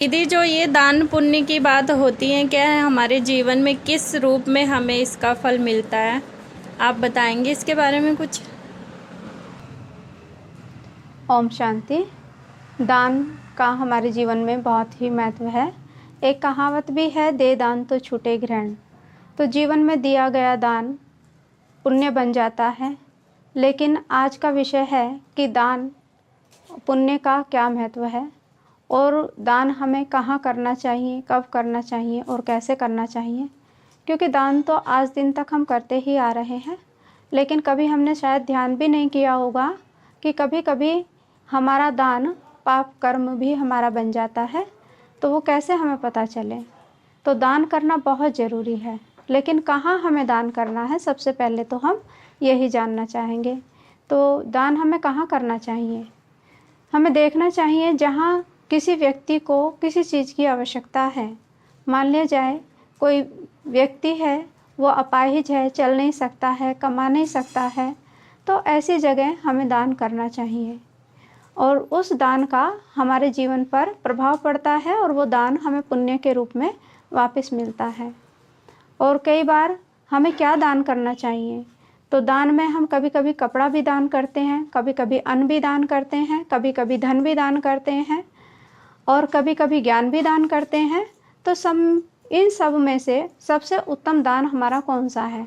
दीदी, जो ये दान पुण्य की बात होती है, क्या है हमारे जीवन में किस रूप में हमें इसका फल मिलता है? आप बताएंगे इसके बारे में कुछ? ओम शांति। दान का हमारे जीवन में बहुत ही महत्व है। एक कहावत भी है, दे दान तो छूटे ग्रहण। तो जीवन में दिया गया दान पुण्य बन जाता है। लेकिन आज का विषय है कि दान पुण्य का क्या महत्व है और दान हमें कहाँ करना चाहिए, कब करना चाहिए और कैसे करना चाहिए। क्योंकि दान तो आज दिन तक हम करते ही आ रहे हैं, लेकिन कभी हमने शायद ध्यान भी नहीं किया होगा कि कभी कभी हमारा दान पाप कर्म भी हमारा बन जाता है। तो वो कैसे हमें पता चले? तो दान करना बहुत ज़रूरी है, लेकिन कहाँ हमें दान करना है, सबसे पहले तो हम यही जानना चाहेंगे। तो दान हमें कहाँ करना चाहिए? हमें देखना चाहिए जहाँ किसी व्यक्ति को किसी चीज़ की आवश्यकता है। मान लिया जाए कोई व्यक्ति है, वो अपाहिज है, चल नहीं सकता है, कमा नहीं सकता है, तो ऐसी जगह हमें दान करना चाहिए और उस दान का हमारे जीवन पर प्रभाव पड़ता है और वो दान हमें पुण्य के रूप में वापस मिलता है। और कई बार हमें क्या दान करना चाहिए? तो दान में हम कभी कभी कपड़ा भी दान करते हैं, कभी कभी अन्न भी दान करते हैं, कभी कभी धन भी दान करते हैं और कभी कभी ज्ञान भी दान करते हैं। तो इन सब में से सबसे उत्तम दान हमारा कौन सा है?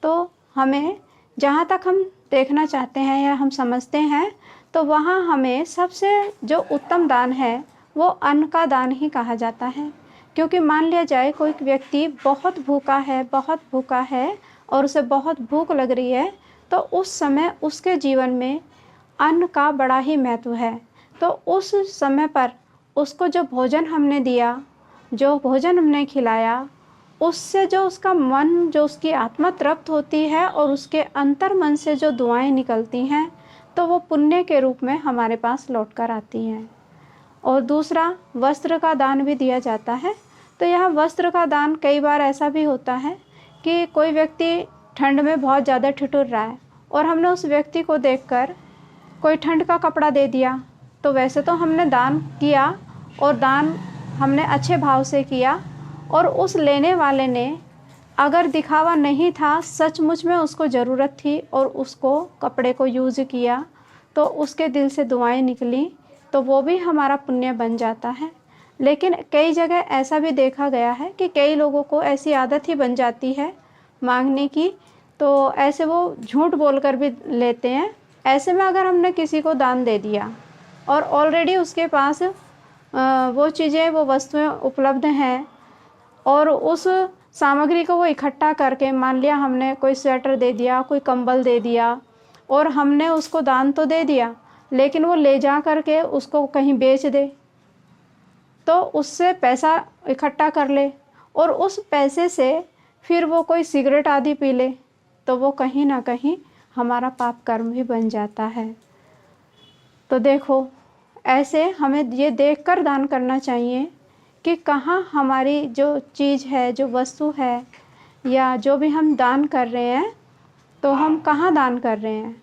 तो हमें जहाँ तक हम देखना चाहते हैं या हम समझते हैं, तो वहाँ हमें सबसे जो उत्तम दान है वो अन्न का दान ही कहा जाता है। क्योंकि मान लिया जाए कोई व्यक्ति बहुत भूखा है और उसे बहुत भूख लग रही है, तो उस समय उसके जीवन में अन्न का बड़ा ही महत्व है। तो उस समय पर उसको जो भोजन हमने दिया, जो भोजन हमने खिलाया, उससे जो उसका मन, जो उसकी आत्मा तृप्त होती है और उसके अंतर मन से जो दुआएं निकलती हैं, तो वो पुण्य के रूप में हमारे पास लौट कर आती हैं। और दूसरा, वस्त्र का दान भी दिया जाता है। तो यह वस्त्र का दान कई बार ऐसा भी होता है कि कोई व्यक्ति ठंड में बहुत ज़्यादा ठिठुर रहा है और हमने उस व्यक्ति को देखकर कोई ठंड का कपड़ा दे दिया। तो वैसे तो हमने दान किया और दान हमने अच्छे भाव से किया, और उस लेने वाले ने अगर दिखावा नहीं था, सचमुच में उसको ज़रूरत थी और उसको कपड़े को यूज़ किया, तो उसके दिल से दुआएं निकली, तो वो भी हमारा पुण्य बन जाता है। लेकिन कई जगह ऐसा भी देखा गया है कि कई लोगों को ऐसी आदत ही बन जाती है मांगने की, तो ऐसे वो झूठ बोलकर भी लेते हैं। ऐसे में अगर हमने किसी को दान दे दिया और ऑलरेडी उसके पास वो चीज़ें, वो वस्तुएं उपलब्ध हैं और उस सामग्री को वो इकट्ठा करके, मान लिया हमने कोई स्वेटर दे दिया, कोई कंबल दे दिया और हमने उसको दान तो दे दिया, लेकिन वो ले जा करके उसको कहीं बेच दे, तो उससे पैसा इकट्ठा कर ले और उस पैसे से फिर वो कोई सिगरेट आदि पी ले, तो वो कहीं ना कहीं हमारा पाप कर्म भी बन जाता है। तो देखो, ऐसे हमें ये देखकर दान करना चाहिए कि कहाँ हमारी जो चीज़ है, जो वस्तु है या जो भी हम दान कर रहे हैं, तो हम कहाँ दान कर रहे हैं।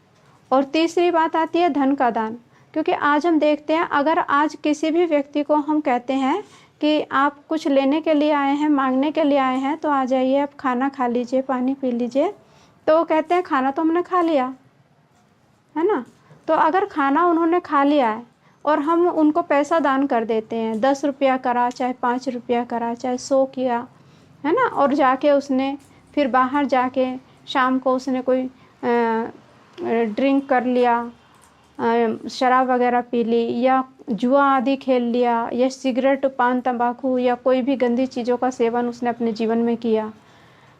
और तीसरी बात आती है धन का दान। क्योंकि आज हम देखते हैं, अगर आज किसी भी व्यक्ति को हम कहते हैं कि आप कुछ लेने के लिए आए हैं, मांगने के लिए आए हैं, तो आ जाइए, आप खाना खा लीजिए, पानी पी लीजिए, तो वो कहते हैं खाना तो हमने खा लिया है ना। तो अगर खाना उन्होंने खा लिया है और हम उनको पैसा दान कर देते हैं, 10 रुपया करा, चाहे 5 रुपया करा, चाहे 100 किया, है ना, और जाके उसने फिर बाहर जाके शाम को उसने कोई ड्रिंक कर लिया, शराब वगैरह पी ली या जुआ आदि खेल लिया या सिगरेट, पान, तंबाकू या कोई भी गंदी चीज़ों का सेवन उसने अपने जीवन में किया,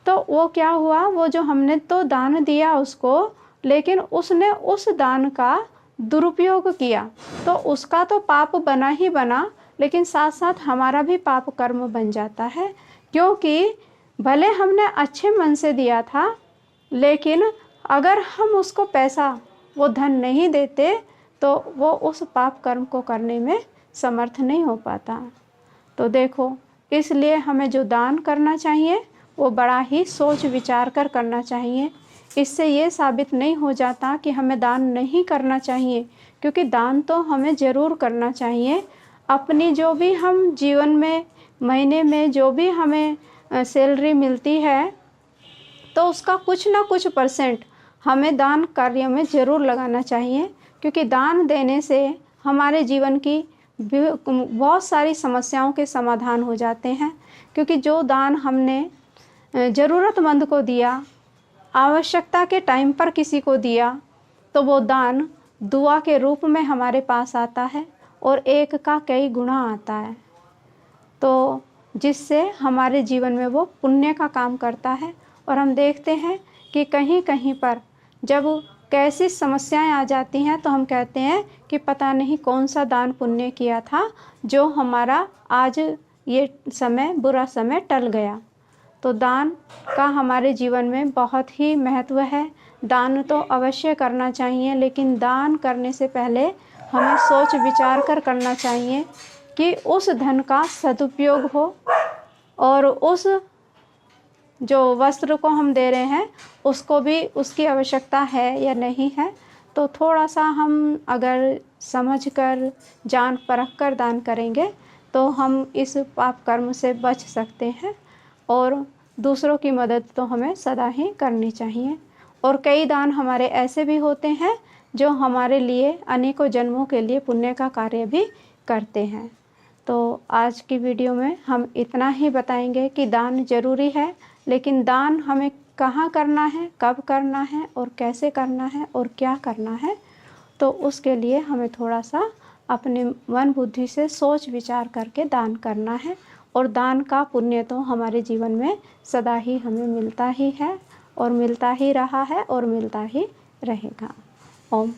तो वो क्या हुआ, वो जो हमने तो दान दिया उसको, लेकिन उसने उस दान का दुरुपयोग किया, तो उसका तो पाप बना ही बना, लेकिन साथ साथ हमारा भी पाप कर्म बन जाता है। क्योंकि भले हमने अच्छे मन से दिया था, लेकिन अगर हम उसको पैसा, वो धन नहीं देते, तो वो उस पाप कर्म को करने में समर्थ नहीं हो पाता। तो देखो, इसलिए हमें जो दान करना चाहिए वो बड़ा ही सोच विचार कर करना चाहिए। इससे ये साबित नहीं हो जाता कि हमें दान नहीं करना चाहिए, क्योंकि दान तो हमें ज़रूर करना चाहिए। अपनी जो भी हम जीवन में महीने में जो भी हमें सैलरी मिलती है, तो उसका कुछ ना कुछ परसेंट हमें दान कार्य में ज़रूर लगाना चाहिए, क्योंकि दान देने से हमारे जीवन की बहुत सारी समस्याओं के समाधान हो जाते हैं। क्योंकि जो दान हमने ज़रूरतमंद को दिया, आवश्यकता के टाइम पर किसी को दिया, तो वो दान दुआ के रूप में हमारे पास आता है और एक का कई गुना आता है, तो जिससे हमारे जीवन में वो पुण्य का काम करता है। और हम देखते हैं कि कहीं कहीं पर जब कैसी समस्याएं आ जाती हैं, तो हम कहते हैं कि पता नहीं कौन सा दान पुण्य किया था जो हमारा आज ये समय बुरा समय टल गया। तो दान का हमारे जीवन में बहुत ही महत्व है। दान तो अवश्य करना चाहिए, लेकिन दान करने से पहले हमें सोच विचार कर करना चाहिए कि उस धन का सदुपयोग हो, और उस जो वस्त्र को हम दे रहे हैं उसको भी उसकी आवश्यकता है या नहीं है। तो थोड़ा सा हम अगर समझकर जान परख कर दान करेंगे तो हम इस पाप कर्म से बच सकते हैं। और दूसरों की मदद तो हमें सदा ही करनी चाहिए। और कई दान हमारे ऐसे भी होते हैं जो हमारे लिए अनेकों जन्मों के लिए पुण्य का कार्य भी करते हैं। तो आज की वीडियो में हम इतना ही बताएंगे कि दान ज़रूरी है, लेकिन दान हमें कहाँ करना है, कब करना है और कैसे करना है और क्या करना है, तो उसके लिए हमें थोड़ा सा अपने मन बुद्धि से सोच विचार करके दान करना है। और दान का पुण्य तो हमारे जीवन में सदा ही हमें मिलता ही है, और मिलता ही रहा है और मिलता ही रहेगा। ओम।